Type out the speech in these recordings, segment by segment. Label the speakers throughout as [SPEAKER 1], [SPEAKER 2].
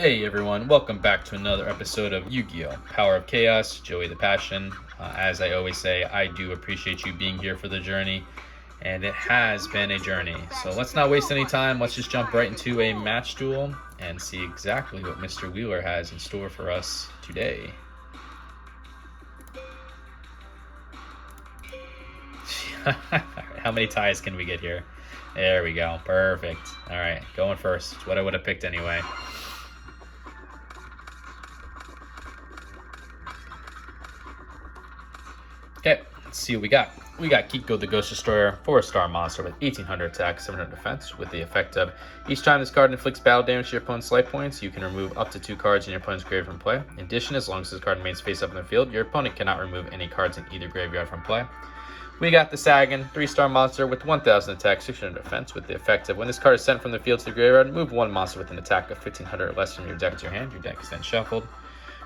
[SPEAKER 1] Hey everyone, welcome back to another episode of Yu-Gi-Oh! Power of Chaos, Joey the Passion. As I always say, I do appreciate you being here for the journey, and it has been a journey. So let's not waste any time, let's just jump right into a match duel and see exactly what Mr. Wheeler has in store for us today. How many ties can we get here? There we go, perfect. Alright, going first. It's what I would have picked anyway. Okay, let's see what we got. We got Kiko the Ghost Destroyer, 4-star monster with 1800 attack, 700 defense, with the effect of each time this card inflicts battle damage to your opponent's life points, you can remove up to 2 cards in your opponent's graveyard from play. In addition, as long as this card remains face up in the field, your opponent cannot remove any cards in either graveyard from play. We got the Sagan, 3-star monster with 1000 attack, 600 defense, with the effect of when this card is sent from the field to the graveyard, move 1 monster with an attack of 1500 or less from your deck to your hand. Your deck is then shuffled.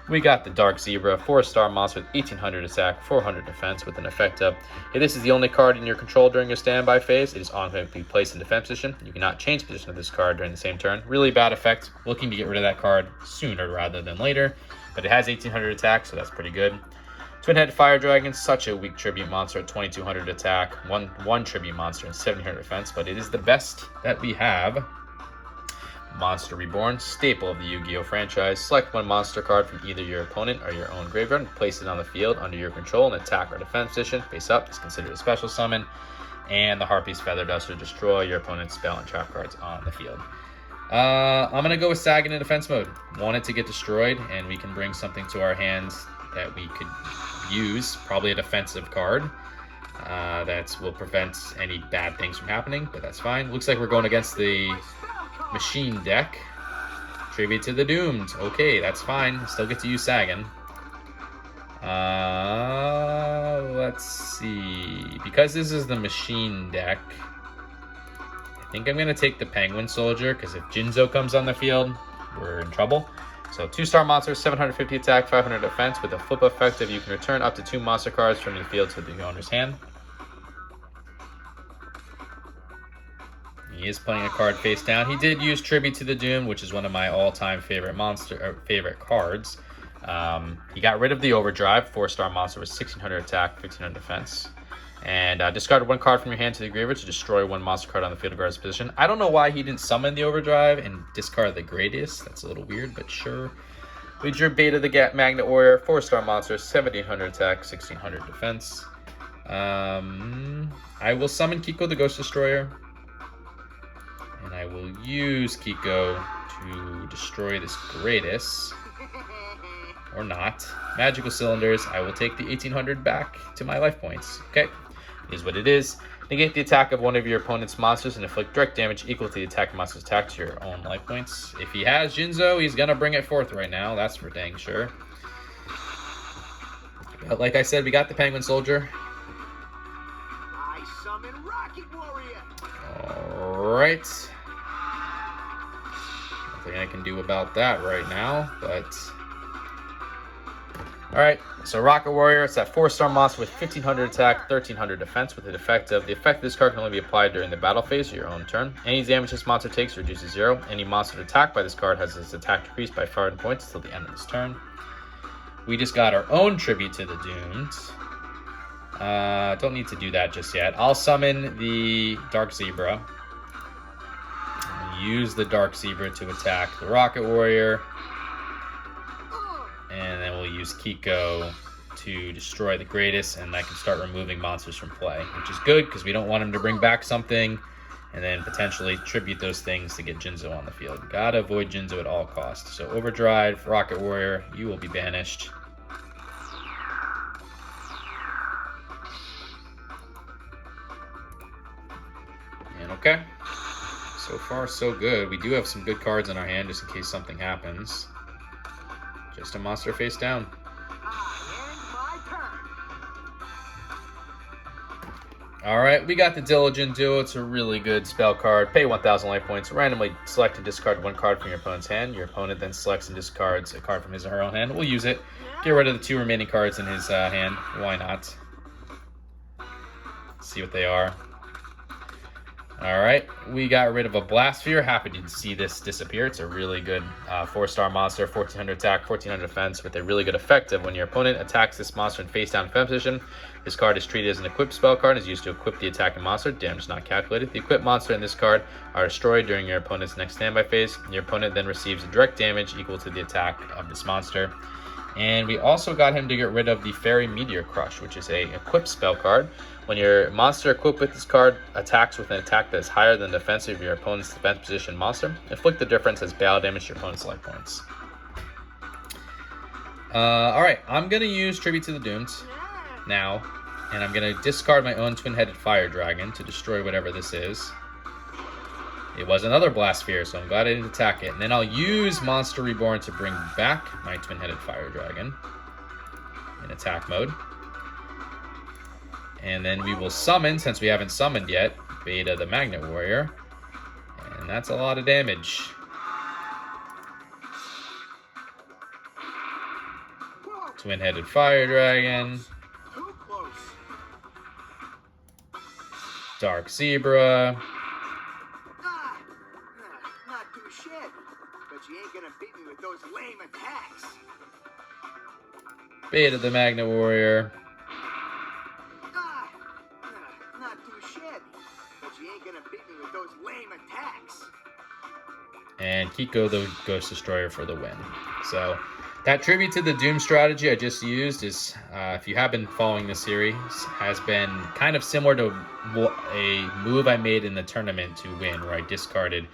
[SPEAKER 1] We got the Dark Zebra, 4-star monster with 1800 attack, 400 defense, with an effect of, if this is the only card in your control during your standby phase, it is automatically placed in defense position. You cannot change position of this card during the same turn. Really bad effect. Looking to get rid of that card sooner rather than later, but it has 1800 attack, so that's pretty good. Twin-Head Fire Dragon, such a weak tribute monster at 2200 attack, one tribute monster and 700 defense, but it is the best that we have. Monster Reborn, staple of the Yu-Gi-Oh! Franchise. Select 1 monster card from either your opponent or your own graveyard and place it on the field under your control in attack or defense position. Face up is considered a special summon. And the Harpy's Feather Duster, destroy your opponent's spell and trap cards on the field. I'm going to go with Sagan in defense mode. Want it to get destroyed, and we can bring something to our hands that we could use. Probably a defensive card. That will prevent any bad things from happening, but that's fine. Looks like we're going against the Machine deck. Tribute to the Doomed. Okay, that's fine. Still get to use Sagan. Let's see. Because this is the Machine deck, I think I'm going to take the Penguin Soldier, because if Jinzo comes on the field, we're in trouble. So 2-star monster, 750 attack, 500 defense, with a flip effect of you can return up to 2 monster cards from the field to the owner's hand. He is playing a card face down. He did use Tribute to the Doom, which is one of my all-time favorite cards. He got rid of the Overdrive, 4-star monster with 1600 attack, 1500 defense, and discarded 1 card from your hand to the graveyard to destroy 1 monster card on the field of guard's position. I don't know why he didn't summon the Overdrive and discard the Greatest. That's a little weird, but sure. We drew Beta the Magnet Warrior, 4-star monster, 1700 attack, 1600 defense. I will summon Kiko the Ghost Destroyer. And I will use Kiko to destroy this Greatest. Or not. Magical Cylinders. I will take the 1800 back to my life points. Okay. It is what it is. Negate the attack of one of your opponent's monsters and inflict direct damage equal to the attack monster's attack to your own life points. If he has Jinzo, he's going to bring it forth right now. That's for dang sure. But like I said, we got the Penguin Soldier.
[SPEAKER 2] I summon Rocket Warrior.
[SPEAKER 1] Alright. Nothing I can do about that right now, but... Alright, so Rocket Warrior, it's that 4-star monster with 1500 attack, 1300 defense, with the effect of this card can only be applied during the battle phase of your own turn. Any damage this monster takes reduces to 0. Any monster attacked by this card has its attack decreased by 5 points until the end of this turn. We just got our own Tribute to the Doomed. Don't need to do that just yet. I'll summon the Dark Zebra. Use the Dark Zebra to attack the Rocket Warrior. And then we'll use Kiko to destroy the Greatest, and I can start removing monsters from play, which is good because we don't want him to bring back something and then potentially tribute those things to get Jinzo on the field. Gotta avoid Jinzo at all costs. So Overdrive, Rocket Warrior, you will be banished. And okay. So far, so good. We do have some good cards in our hand just in case something happens. Just a monster face down. Alright, we got the Diligent Duel. It's a really good spell card. Pay 1000 life points. Randomly select and discard 1 card from your opponent's hand. Your opponent then selects and discards a card from his or her own hand. We'll use it. Get rid of the 2 remaining cards in his hand. Why not? See what they are. All right, we got rid of a Blast Sphere. Happy to see this disappear. It's a really good 4-star monster, 1400 attack, 1400 defense, with a really good effect of when your opponent attacks this monster in face-down defense position. This card is treated as an equipped spell card and is used to equip the attacking monster. Damage not calculated. The equipped monster in this card are destroyed during your opponent's next standby phase. Your opponent then receives a direct damage equal to the attack of this monster. And we also got him to get rid of the Fairy Meteor Crush, which is a equipped spell card. When your monster equipped with this card attacks with an attack that is higher than the defense of your opponent's defense position monster, inflict the difference as battle damage to your opponent's life points. Alright, I'm going to use Tribute to the Dooms now, and I'm going to discard my own Twin-Headed Fire Dragon to destroy whatever this is. It was another Blast Sphere, so I'm glad I didn't attack it. And then I'll use Monster Reborn to bring back my Twin-Headed Fire Dragon in attack mode. And then we will summon, since we haven't summoned yet, Beta the Magnet Warrior. And that's a lot of damage. Twin-Headed Fire Dragon. Dark Zebra.
[SPEAKER 2] Not too shit, but you ain't gonna beat me with those lame attacks.
[SPEAKER 1] Beta the Magnet Warrior.
[SPEAKER 2] Not too shit, but you ain't gonna beat me with those lame attacks.
[SPEAKER 1] And Kiko the Ghost Destroyer for the win. So that Tribute to the Doom strategy I just used is, if you have been following the series, has been kind of similar to a move I made in the tournament to win, where I discarded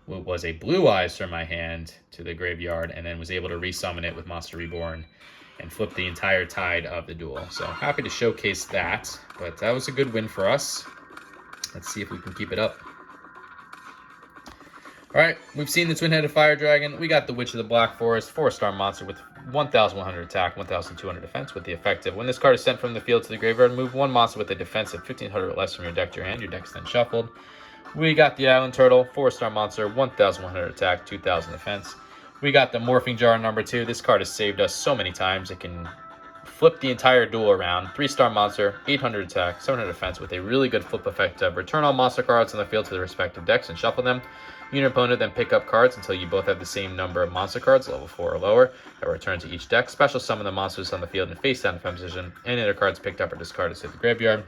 [SPEAKER 1] what was a Blue Eyes from my hand to the graveyard and then was able to resummon it with Monster Reborn and flip the entire tide of the duel. So happy to showcase that, but that was a good win for us. Let's see if we can keep it up. All right, we've seen the Twin-Headed Fire Dragon. We got the Witch of the Black Forest, 4-star monster with 1,100 attack, 1,200 defense, with the effect of when this card is sent from the field to the graveyard, move one monster with a defense of 1,500 or less from your deck to your hand. Your deck's then shuffled. We got the Island Turtle, 4-star monster, 1,100 attack, 2,000 defense. We got the Morphing Jar number 2. This card has saved us so many times. It can flip the entire duel around. 3-star monster, 800 attack, 700 defense, with a really good flip effect of return all monster cards on the field to their respective decks and shuffle them. You and your opponent then pick up cards until you both have the same number of monster cards, level 4 or lower, that return to each deck. Special summon the monsters on the field in face-down defense position. Any other cards picked up or discarded to the graveyard.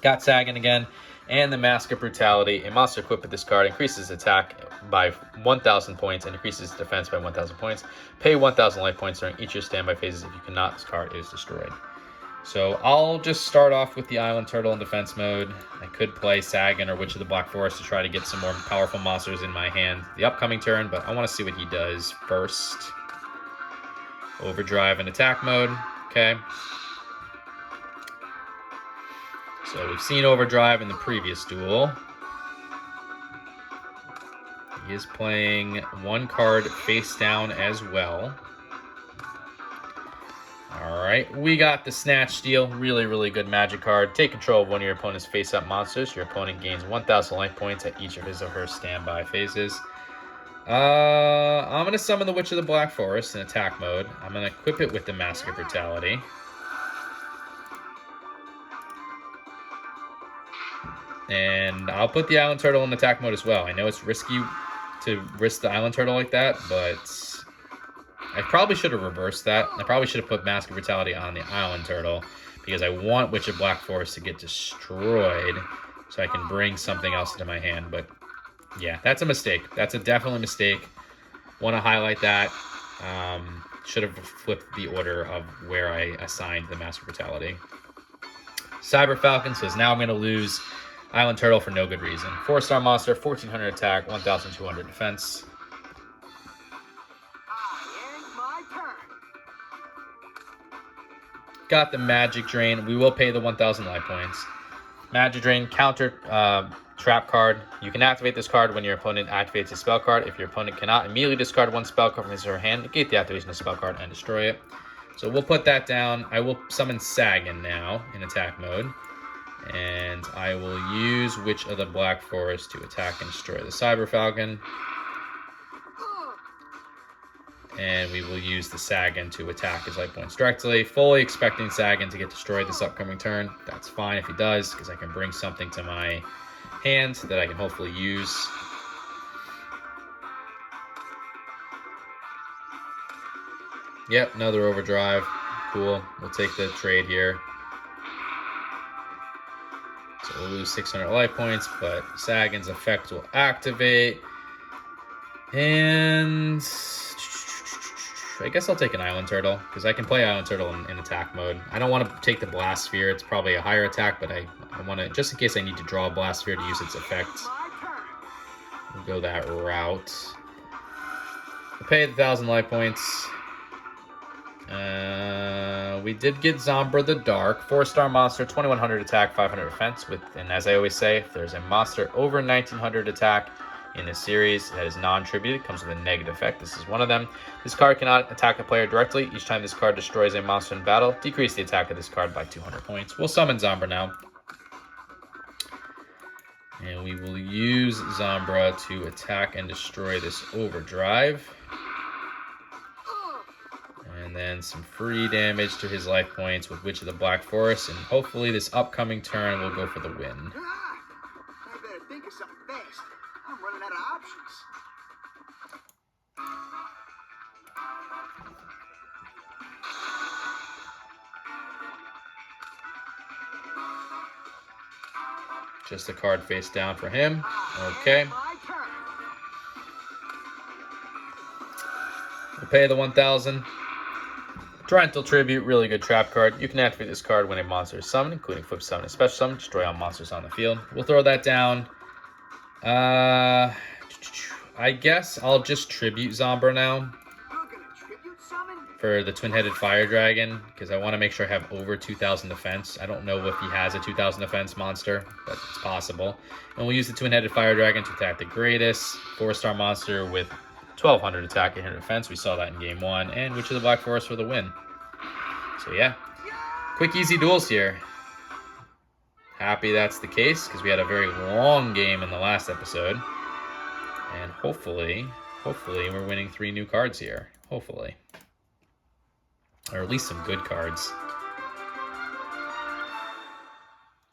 [SPEAKER 1] Got Sagan again. And the Mask of Brutality. A monster equipped with this card increases attack by 1,000 points and increases defense by 1,000 points. Pay 1,000 life points during each of your standby phases. If you cannot, this card is destroyed. So I'll just start off with the Island Turtle in defense mode. I could play Sagan or Witch of the Black Forest to try to get some more powerful monsters in my hand the upcoming turn, but I want to see what he does first. Overdrive in attack mode. Okay. So we've seen Overdrive in the previous duel. He is playing one card face down as well. Alright, we got the Snatch Steal. Really, really good magic card. Take control of one of your opponent's face-up monsters. Your opponent gains 1,000 life points at each of his or her standby phases. I'm going to summon the Witch of the Black Forest in attack mode. I'm going to equip it with the Mask of Brutality. And I'll put the Island Turtle in attack mode as well. I know it's risky to risk the Island Turtle like that, but I probably should have reversed that. I probably should have put Mask of Brutality on the Island Turtle because I want Witch of Black Forest to get destroyed so I can bring something else into my hand. But yeah, that's a mistake. That's a definitely mistake. Want to highlight that. Should have flipped the order of where I assigned the Mask of Brutality. Cyber Falcon says now I'm going to lose Island Turtle for no good reason. 4-star monster, 1,400 attack, 1,200 defense. Got the Magic Drain. We will pay the 1,000 life points. Magic Drain, counter trap card. You can activate this card when your opponent activates a spell card. If your opponent cannot immediately discard one spell card from his or her hand, negate the activation of the spell card and destroy it. So we'll put that down. I will summon Sagan now in attack mode. And I will use Witch of the Black Forest to attack and destroy the Cyber Falcon. And we will use the Sagan to attack his life points directly. Fully expecting Sagan to get destroyed this upcoming turn. That's fine if he does, because I can bring something to my hand that I can hopefully use. Yep, another overdrive. Cool. We'll take the trade here. So we'll lose 600 life points, but Sagan's effect will activate. And I guess I'll take an Island Turtle, because I can play Island Turtle in attack mode. I don't want to take the Blast Sphere. It's probably a higher attack, but I want to, just in case I need to draw a Blast Sphere to use its effect, we'll go that route. We'll pay the 1,000 life points. We did get Zombra the Dark, 4-star monster, 2100 attack, 500 defense. And as I always say, if there's a monster over 1900 attack in this series that is non-tributed, comes with a negative effect. This is one of them. This card cannot attack a player directly. Each time this card destroys a monster in battle, decrease the attack of this card by 200 points. We'll summon Zombra now. And we will use Zombra to attack and destroy this overdrive. And then some free damage to his life points with Witch of the Black Forest. And hopefully this upcoming turn will go for the win.
[SPEAKER 2] I better think of something fast. I'm running out of options.
[SPEAKER 1] Just a card face down for him. Okay. We'll pay the 1,000. Torrential Tribute, really good trap card. You can activate this card when a monster is summoned, including flip summon and special summon. Destroy all monsters on the field. We'll throw that down. I guess I'll just tribute Zombra now for the twin-headed fire dragon, because I want to make sure I have over 2,000 defense. I don't know if he has a 2,000 defense monster, but it's possible. And we'll use the twin-headed fire dragon to attack the greatest 4-star monster with 1,200 attack, 800 defense. We saw that in game 1. And Witch of the Black Forest for the win. So yeah, quick, easy duels here. Happy that's the case, because we had a very long game in the last episode. And hopefully we're winning 3 new cards here. Hopefully. Or at least some good cards.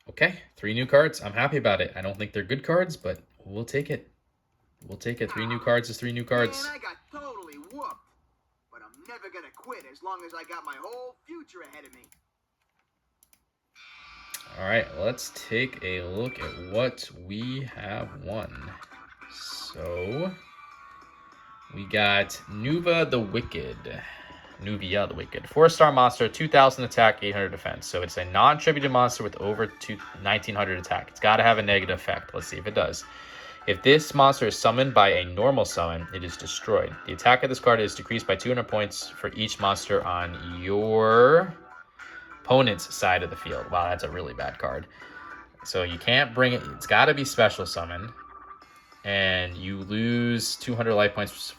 [SPEAKER 1] Okay, 3 new cards. I'm happy about it. I don't think they're good cards, but we'll take it. We'll take it. 3 new cards is 3 new cards.
[SPEAKER 2] Man, I got totally whooped. But I'm never gonna quit as long as I got my whole future ahead of me.
[SPEAKER 1] Alright, let's take a look at what we have won. So, we got Nuvia the Wicked. 4-star monster, 2,000 attack, 800 defense. So it's a non-tributed monster with over 1,900 attack. It's got to have a negative effect. Let's see if it does. If this monster is summoned by a normal summon, it is destroyed. The attack of this card is decreased by 200 points for each monster on your opponent's side of the field. Wow, that's a really bad card. So you can't bring it. It's got to be special summoned. And you lose 200 life points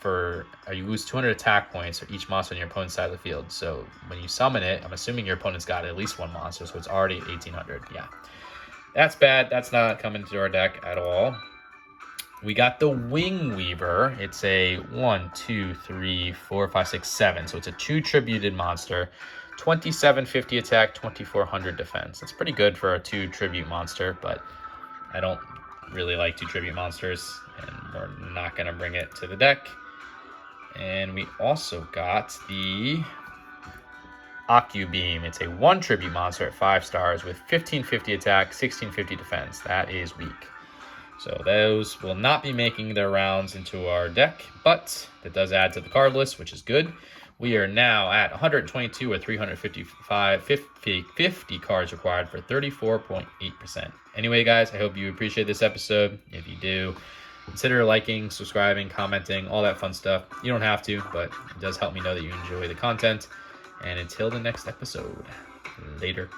[SPEAKER 1] you lose 200 attack points for each monster on your opponent's side of the field. So when you summon it, I'm assuming your opponent's got at least 1 monster, so it's already 1,800. Yeah, that's bad. That's not coming to our deck at all. We got the Wing Weaver. It's a 1, 2, 3, 4, 5, 6, 7. So it's a 2 tributed monster. 2750 attack, 2400 defense. That's pretty good for a 2 tribute monster, but I don't really like 2 tribute monsters, and we're not going to bring it to the deck. And we also got the Akku Beam. It's a 1 tribute monster at 5 stars with 1550 attack, 1650 defense. That is weak. So those will not be making their rounds into our deck, but that does add to the card list, which is good. We are now at 122 or 50 cards required for 34.8%. Anyway, guys, I hope you appreciate this episode. If you do, consider liking, subscribing, commenting, all that fun stuff. You don't have to, but it does help me know that you enjoy the content. And until the next episode, later.